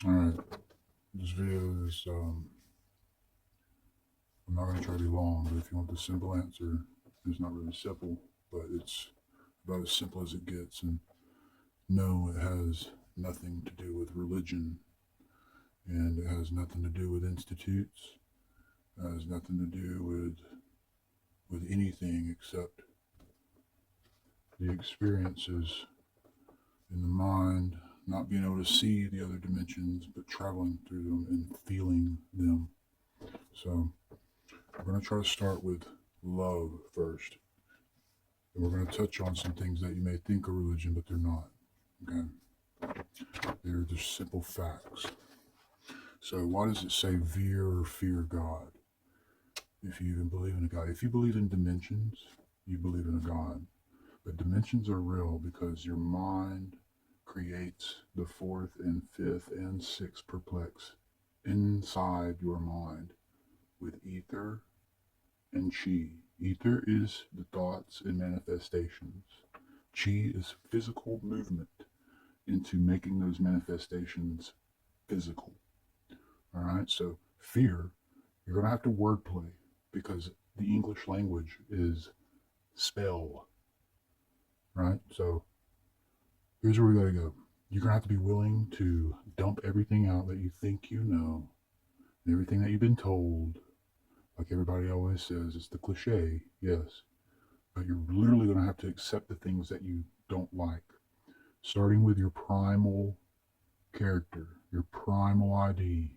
All right, this video is, I'm not going to try to be long, but if you want the simple answer, it's not really simple, but it's about as simple as it gets. And no, it has nothing to do with religion, and it has nothing to do with institutes. It has nothing to do with anything except the experiences in the mind, not being able to see the other dimensions, but traveling through them and feeling them. So we're going to try to start with love first. And we're going to touch on some things that you may think are religion, but they're not. Okay? They're just simple facts. So why does it say veer or fear God? If you even believe in a God. If you believe in dimensions, you believe in a God. But dimensions are real because your mind creates the fourth and fifth and sixth perplex inside your mind with ether and chi. Ether is the thoughts and manifestations. Chi is physical movement into making those manifestations physical. All right, so fear, you're going to have to wordplay because the English language is spell, right? So here's where we got to go. You're going to have to be willing to dump everything out that you think you know, and everything that you've been told. Like everybody always says, it's the cliche, yes. But you're literally going to have to accept the things that you don't like, starting with your primal character, your primal ID.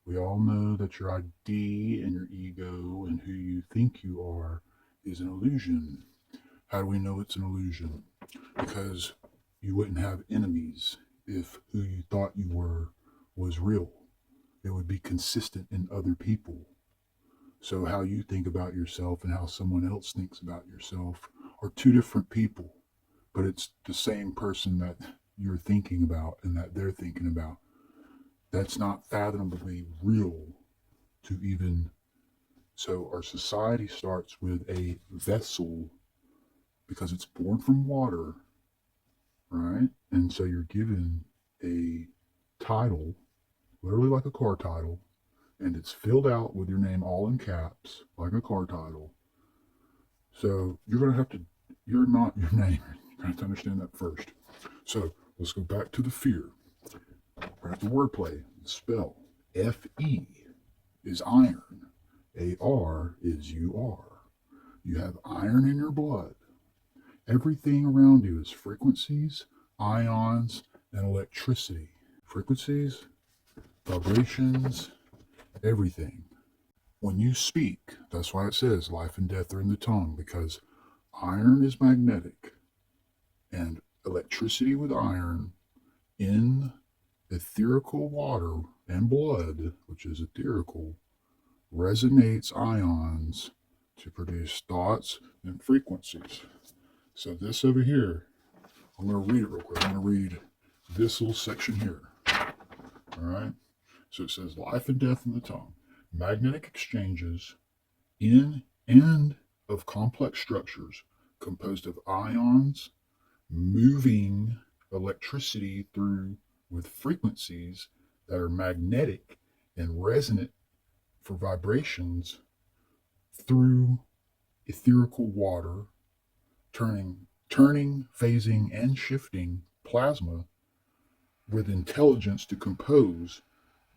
We all know that your ID and your ego and who you think you are is an illusion. How do we know it's an illusion? Because you wouldn't have enemies if who you thought you were was real. It would be consistent in other people. So, how you think about yourself and how someone else thinks about yourself are two different people, but it's the same person that you're thinking about and that they're thinking about. That's not fathomably real to even. So, our society starts with a vessel because it's born from water, right? And so, you're given a title, literally like a car title, and it's filled out with your name all in caps, like a car title. So you're going to have to, you're not your name. You have to understand that first. So let's go back to the fear. We're going to have to wordplay. Spell Fe is iron. Ar is you are. You have iron in your blood. Everything around you is frequencies, ions, and electricity. Frequencies, vibrations, everything. When you speak, that's why it says life and death are in the tongue, because iron is magnetic and electricity with iron in etherical water and blood, which is etherical, resonates ions to produce thoughts and frequencies. So this over here, I'm going to read it real quick. I'm going to read this little section here. All right. So it says life and death in the tongue, magnetic exchanges in and of complex structures composed of ions moving electricity through with frequencies that are magnetic and resonant for vibrations through etherical water, turning, phasing, and shifting plasma with intelligence to compose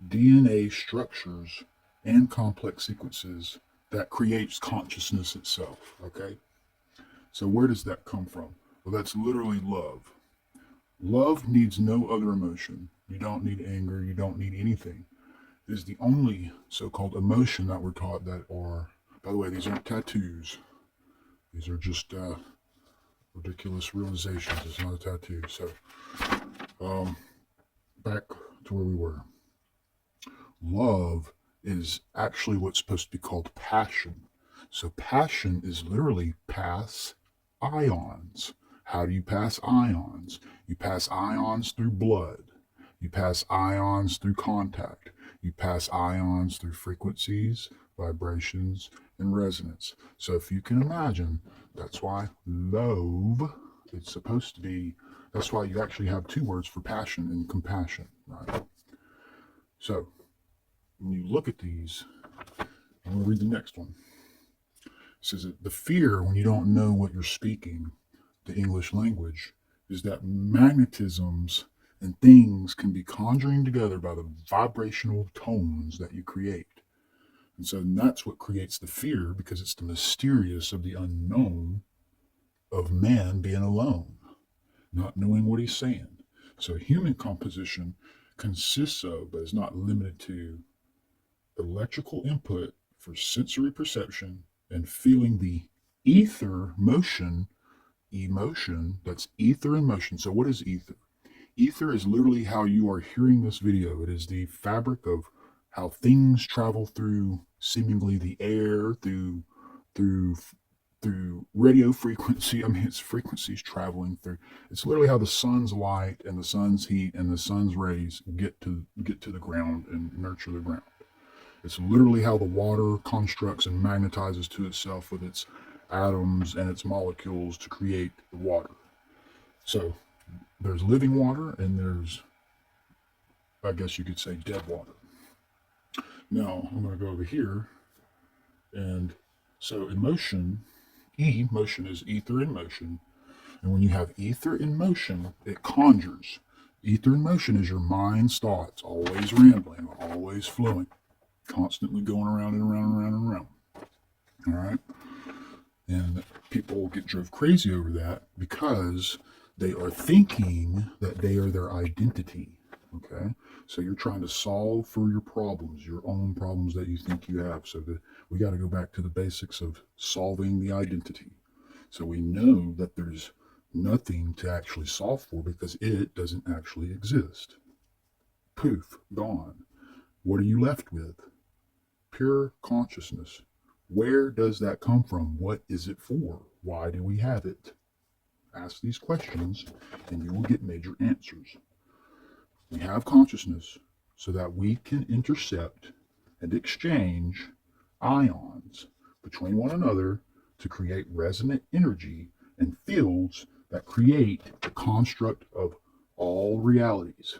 DNA structures and complex sequences that creates consciousness itself. Okay? So where does that come from? Well, that's literally love. Love needs no other emotion. You don't need anger. You don't need anything. It is the only so-called emotion that we're taught that are, by the way, these aren't tattoos. These are just ridiculous realizations. It's not a tattoo. So um, back to where we were. Love is actually what's supposed to be called passion. So passion is literally pass ions. How do you pass ions? You pass ions through blood. You pass ions through contact. You pass ions through frequencies, vibrations, and resonance. So if you can imagine, that's why love, it's supposed to be, that's why you actually have two words for passion and compassion, right? So when you look at these, I'm going to read the next one. It says that the fear when you don't know what you're speaking, the English language, is that magnetisms and things can be conjuring together by the vibrational tones that you create. And so that's what creates the fear, because it's the mysterious of the unknown of man being alone, not knowing what he's saying. So human composition consists of, but is not limited to, electrical input for sensory perception and feeling the ether motion, emotion, that's ether in motion. So what is ether? Ether is literally how you are hearing this video. It is the fabric of how things travel through seemingly the air, through radio frequency. I mean, it's frequencies traveling through. It's literally how the sun's light and the sun's heat and the sun's rays get to the ground and nurture the ground. It's literally how the water constructs and magnetizes to itself with its atoms and its molecules to create the water. So there's living water and there's, I guess you could say, dead water. Now I'm going to go over here, and so emotion, motion is ether in motion. And when you have ether in motion, it conjures. Ether in motion is your mind's thoughts, always rambling, always flowing, constantly going around and around and around and around. All right? And people get drove crazy over that because they are thinking that they are their identity. Okay? So you're trying to solve for your problems, your own problems that you think you have. So we got to go back to the basics of solving the identity. So we know that there's nothing to actually solve for because it doesn't actually exist. Poof, gone. What are you left with? Pure consciousness. Where does that come from? What is it for? Why do we have it? Ask these questions and you will get major answers. We have consciousness so that we can intercept and exchange ions between one another to create resonant energy and fields that create the construct of all realities.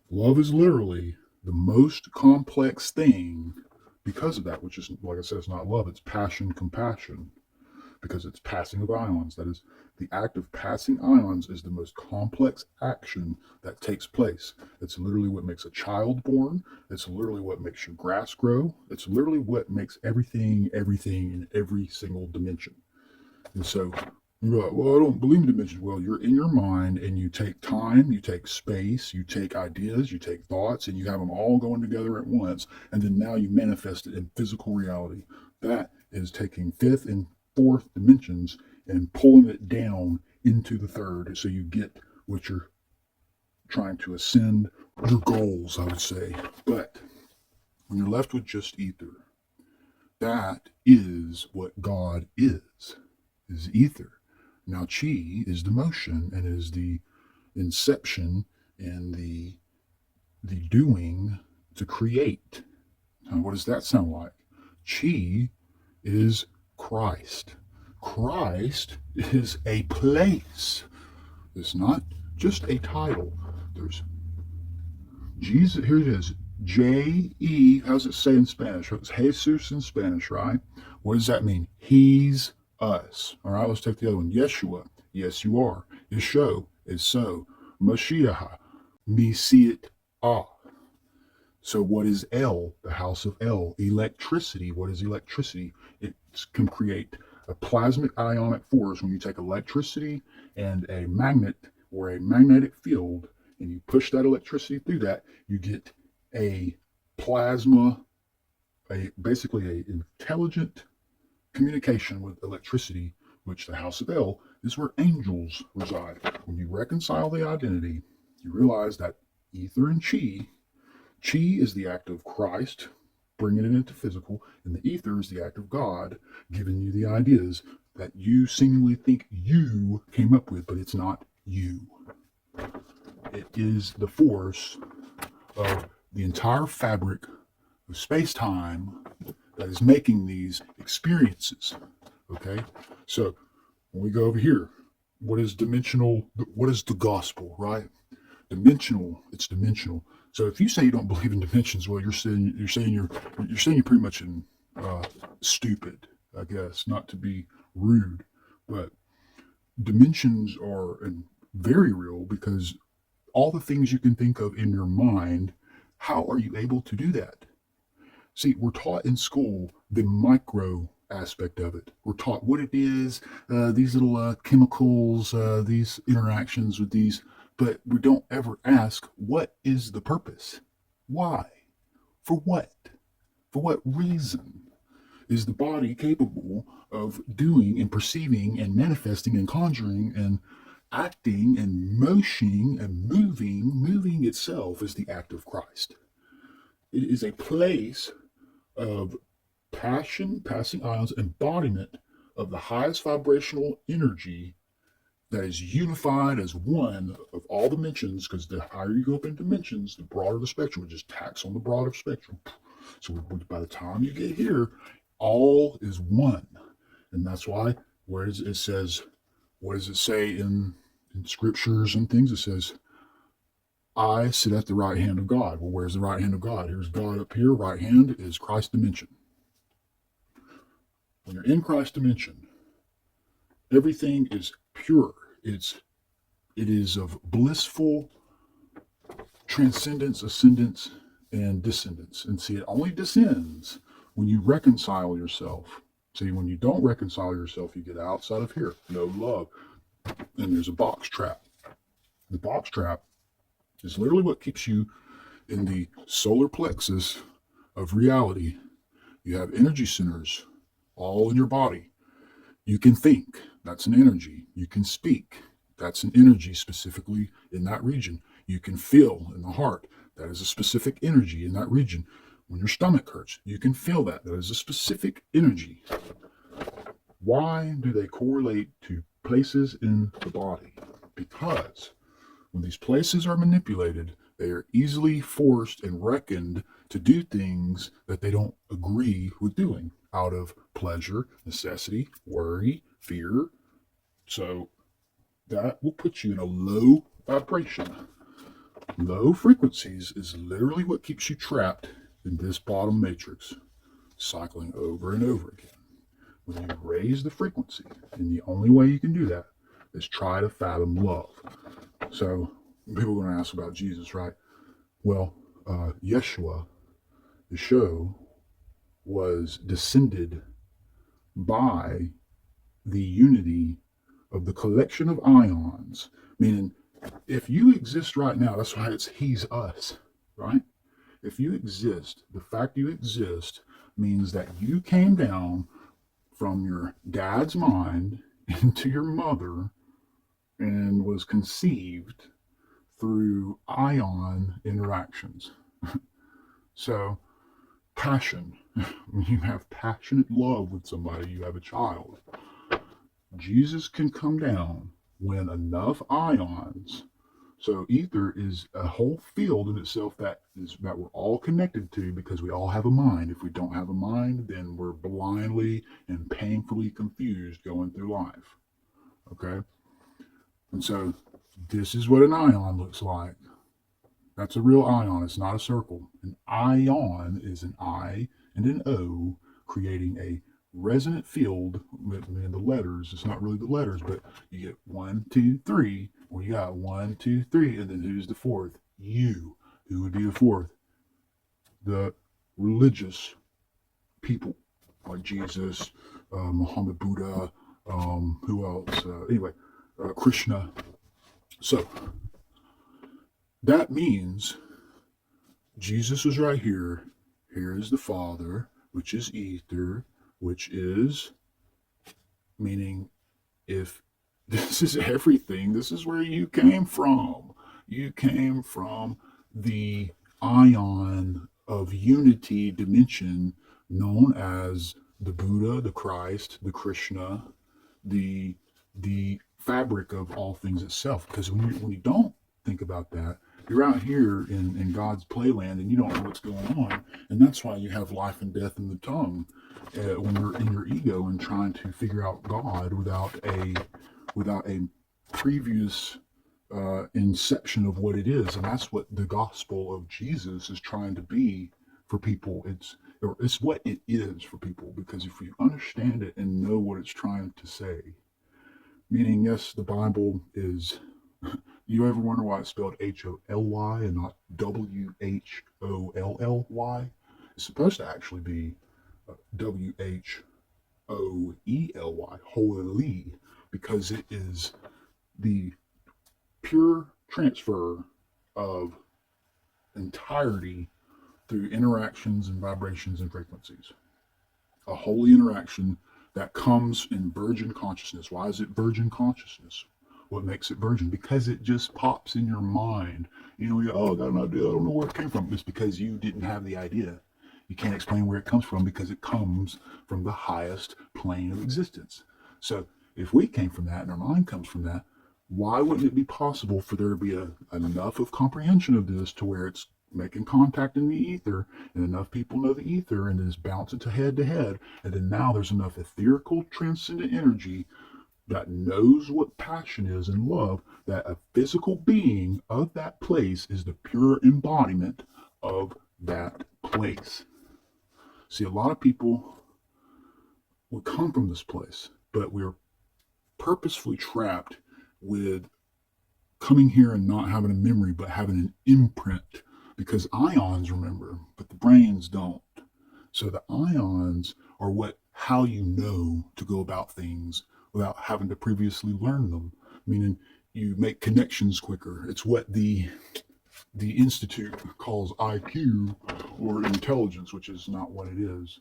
Love is literally the most complex thing because of that, which is, like I said, it's not love, it's passion, compassion, because it's passing of ions. That is, the act of passing ions is the most complex action that takes place. It's literally what makes a child born. It's literally what makes your grass grow. It's literally what makes everything in every single dimension. And so you're like, well, I don't believe in dimensions. Well, you're in your mind and you take time, you take space, you take ideas, you take thoughts, and you have them all going together at once. And then now you manifest it in physical reality. That is taking fifth and fourth dimensions and pulling it down into the third, so you get what you're trying to ascend, your goals, I would say. But when you're left with just ether, that is what God is ether. Now chi is the motion and is the inception and the doing to create. Now what does that sound like? Chi is Christ. Christ is a place. It's not just a title. There's Jesus. Here it is. J-E. How does it say in Spanish? It's Jesus in Spanish, right? What does that mean? He's us. All right, let's take the other one. Yeshua. Yes, you are. Yesho is so. Mashiach. Me see it. Ah. So what is El? The house of El. Electricity. What is electricity? It can create a plasmic ionic force. When you take electricity and a magnet or a magnetic field and you push that electricity through that, you get a plasma, basically an intelligent communication with electricity, which the house of El is where angels reside. When you reconcile the identity, you realize that ether and chi is the act of Christ, bringing it into physical, and the ether is the act of God, giving you the ideas that you seemingly think you came up with, but it's not you. It is the force of the entire fabric of space-time that is making these experiences. Okay? So when we go over here, what is the gospel, right? Dimensional. It's dimensional. So if you say you don't believe in dimensions, well, you're pretty much stupid, I guess, not to be rude, but dimensions are very real because all the things you can think of in your mind, how are you able to do that? See, we're taught in school the micro aspect of it. We're taught what it is, these little chemicals, these interactions with these, but we don't ever ask what is the purpose? Why? For what? For what reason is the body capable of doing and perceiving and manifesting and conjuring and acting and motioning and moving? Moving itself is the act of Christ. It is a place of passion, passing ions, embodiment of the highest vibrational energy that is unified as one of all dimensions, because the higher you go up in dimensions, the broader the spectrum. It just tacks on the broader spectrum. So by the time you get here, all is one. And that's why, where it says, what does it say in scriptures and things? It says, I sit at the right hand of God. Well, where's the right hand of God? Here's God up here. Right hand is Christ's dimension. When you're in Christ's dimension, everything is pure. It is of blissful transcendence, ascendance, and descendance. And see, it only descends when you reconcile yourself. See, when you don't reconcile yourself, you get outside of here. No love. And there's a box trap. The box trap is literally what keeps you in the solar plexus of reality. You have energy centers all in your body. You can think, that's an energy. You can speak, that's an energy specifically in that region. You can feel in the heart, that is a specific energy in that region. When your stomach hurts, you can feel that. That is a specific energy. Why do they correlate to places in the body? Because when these places are manipulated, they are easily forced and reckoned to do things that they don't agree with doing out of pleasure, necessity, worry, fear. So that will put you in a low vibration. Low frequencies is literally what keeps you trapped in this bottom matrix, cycling over and over again. When you raise the frequency, and the only way you can do that is try to fathom love. So people are going to ask about Jesus, right? Well, Yeshua, was descended by the unity of the collection of ions. Meaning, if you exist right now, that's why it's he's us, right? If you exist, the fact you exist means that you came down from your dad's mind into your mother and was conceived through ion interactions. So, passion. When you have passionate love with somebody, you have a child. Jesus can come down when enough ions. So ether is a whole field in itself that we're all connected to, because we all have a mind. If we don't have a mind, then we're blindly and painfully confused going through life. Okay? And so this is what an ion looks like. That's a real ion. It's not a circle. An ion is an I and an O creating a resonant field. And the letters, it's not really the letters, but you get 1, 2, 3. Well, you got 1, 2, 3, and then who's the fourth? You. Who would be the fourth? The religious people like Jesus, Muhammad, Buddha, who else? Krishna. So that means Jesus was right here. Here is the Father, which is ether, which is, meaning if this is everything, this is where you came from. You came from the ion of unity dimension known as the Buddha, the Christ, the Krishna, the fabric of all things itself. Because when you don't think about that, you're out here in God's playland and you don't know what's going on. And that's why you have life and death in the tongue when you're in your ego and trying to figure out God without a previous inception of what it is, and that's what the gospel of Jesus is trying to be for people. It's what it is for people, because if you understand it and know what it's trying to say, meaning, yes, the Bible is. You ever wonder why it's spelled Holy and not Wholly? It's supposed to actually be Whoely, holy, because it is the pure transfer of entirety through interactions and vibrations and frequencies. A holy interaction that comes in virgin consciousness. Why is it virgin consciousness? What makes it virgin? Because it just pops in your mind. Oh, I got an idea. I don't know where it came from. It's because you didn't have the idea. You can't explain where it comes from because it comes from the highest plane of existence. So if we came from that and our mind comes from that, why wouldn't it be possible for there to be enough of comprehension of this to where it's making contact in the ether, and enough people know the ether, and then it's bouncing to head, and then now there's enough etherical transcendent energy that knows what passion is and love, that a physical being of that place is the pure embodiment of that place. See, a lot of people will come from this place, but we're purposefully trapped with coming here and not having a memory, but having an imprint, because ions remember, but the brains don't. So the ions are how you know to go about things without having to previously learn them, meaning you make connections quicker. It's what the Institute calls IQ, or intelligence, which is not what it is.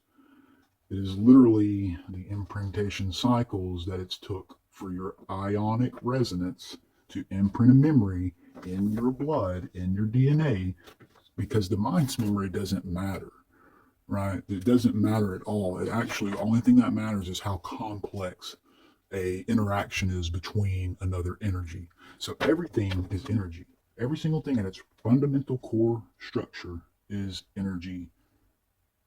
It is literally the imprintation cycles that it's took for your ionic resonance to imprint a memory in your blood, in your DNA, because the mind's memory doesn't matter, right? It doesn't matter at all. It actually, the only thing that matters is how complex a interaction is between another energy. So everything is energy. Every single thing at its fundamental core structure is energy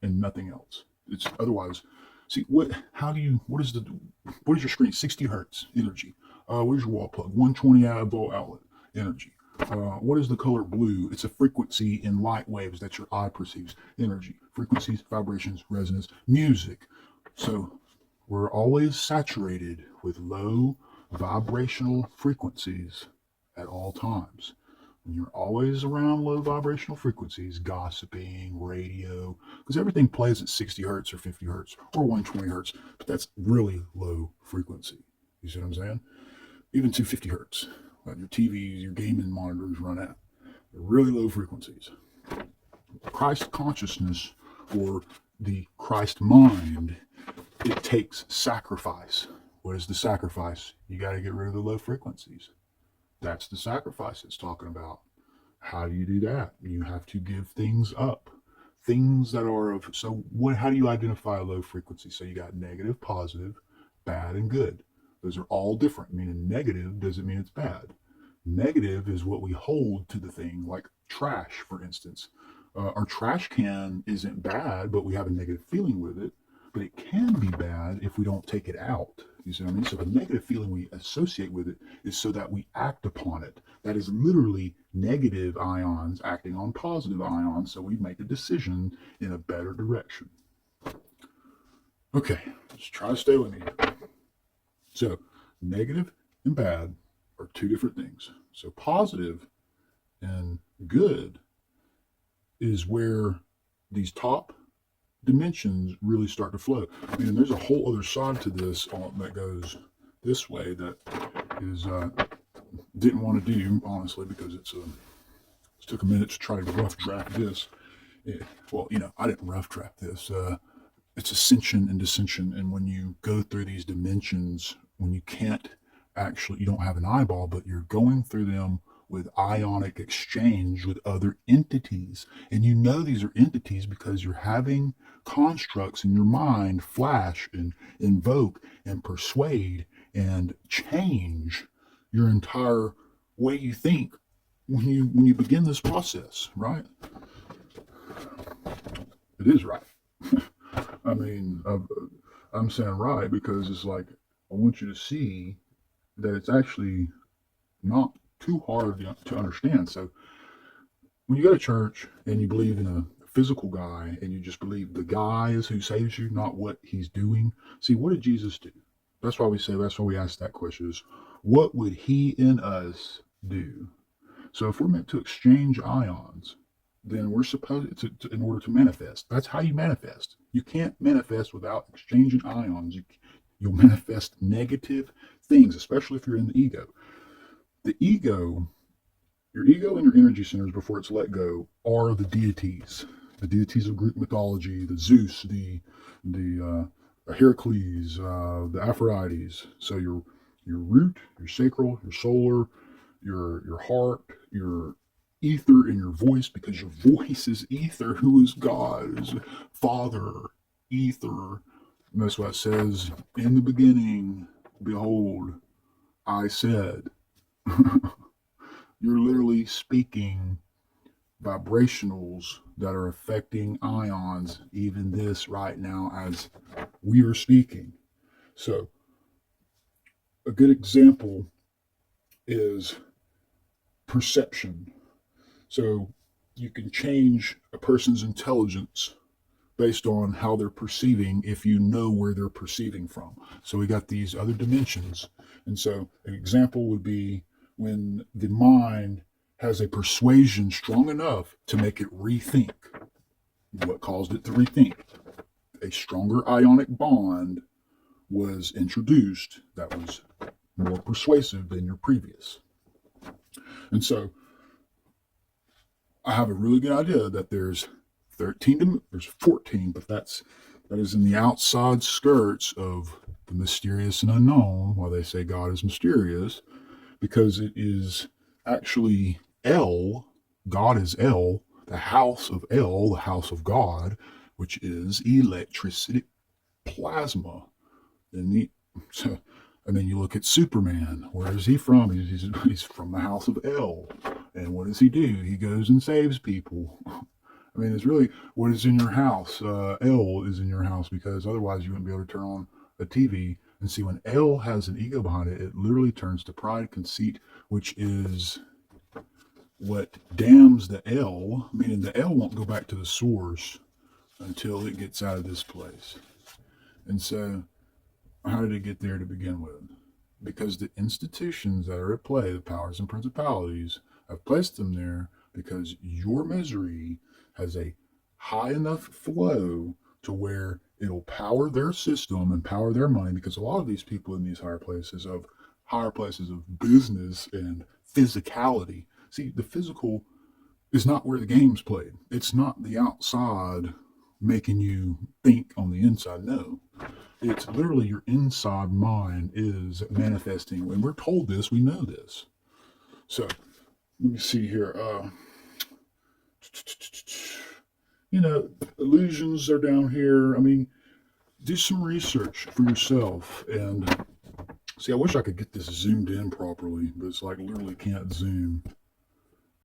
and nothing else. It's otherwise. See, what is your screen? 60 hertz energy. Where's your wall plug? 120 volt outlet energy. What is the color blue? It's a frequency in light waves that your eye perceives. Energy, frequencies, vibrations, resonance, music. So we're always saturated with low vibrational frequencies at all times. When you're always around low vibrational frequencies, gossiping, radio, because everything plays at 60 hertz or 50 hertz or 120 hertz, but that's really low frequency. You see what I'm saying? Even 250 hertz. Your TVs, your gaming monitors run at. They're really low frequencies. Christ consciousness, or the Christ mind, it takes sacrifice. What is the sacrifice? You got to get rid of the low frequencies. That's the sacrifice it's talking about. How do you do that? You have to give things up. Things that are of, so what, how do you identify a low frequency? So you got negative, positive, bad, and good. Those are all different, meaning negative doesn't mean it's bad. Negative is what we hold to the thing, like trash, for instance. Our trash can isn't bad, but we have a negative feeling with it. But it can be bad if we don't take it out. You see what I mean? So the negative feeling we associate with it is so that we act upon it. That is literally negative ions acting on positive ions, so we make a decision in a better direction. Okay, let's try to stay with me. So negative and bad are two different things. So positive and good is where these top dimensions really start to flow. And there's a whole other side to this that goes this way that is didn't want to do, honestly, because it took a minute to try to rough draft this. I didn't rough draft this. It's ascension and descension, and when you go through these dimensions, when you don't have an eyeball, but you're going through them with ionic exchange with other entities. And you know these are entities because you're having constructs in your mind flash and invoke and persuade and change your entire way you think when you begin this process, right? It is right. I mean, I'm saying right because it's like, I want you to see that it's actually not too hard to understand. So when you go to church and you believe in a physical guy and you just believe the guy is who saves you, not what he's doing. See, what did Jesus do? That's why we ask that question is, what would he in us do? So if we're meant to exchange ions, then we're supposed to in order to manifest. That's how you manifest. You can't manifest without exchanging ions. You'll manifest negative things, especially if you're in the ego. The ego, your ego and your energy centers before it's let go are the deities. The deities of Greek mythology, the Zeus, the Heracles, the Aphrodites. So your root, your sacral, your solar, your heart, your ether, and your voice, because your voice is ether, who is God, is Father, ether. And that's what it says in the beginning. Behold, I said. You're literally speaking vibrationals that are affecting ions, even this right now as we are speaking. So, a good example is perception. So, you can change a person's intelligence based on how they're perceiving if you know where they're perceiving from. So, we got these other dimensions. And so, an example would be when the mind has a persuasion strong enough to make it rethink. What caused it to rethink? A stronger ionic bond was introduced that was more persuasive than your previous. And so I have a really good idea that there's 14, but that is in the outside skirts of the mysterious and unknown, why they say God is mysterious, because it is actually El, God is El, the house of El, the house of God, which is electricity, plasma. And then you look at Superman. Where is he from? He's from the house of El. And what does he do? He goes and saves people. I mean, it's really what is in your house. El is in your house, because otherwise you wouldn't be able to turn on a TV and see. When El has an ego behind it, it literally turns to pride, conceit, which is what damns the El, meaning the El won't go back to the source until it gets out of this place. And so, how did it get there to begin with? Because the institutions that are at play, the powers and principalities, have placed them there because your misery has a high enough flow to where it'll power their system and power their money, because a lot of these people in these higher places of business and physicality. See, the physical is not where the game's played. It's not the outside making you think on the inside. No. It's literally your inside mind is manifesting. When we're told this, we know this. So, let me see here. Illusions are down here. I mean, do some research for yourself. And see, I wish I could get this zoomed in properly, but it's like literally can't zoom.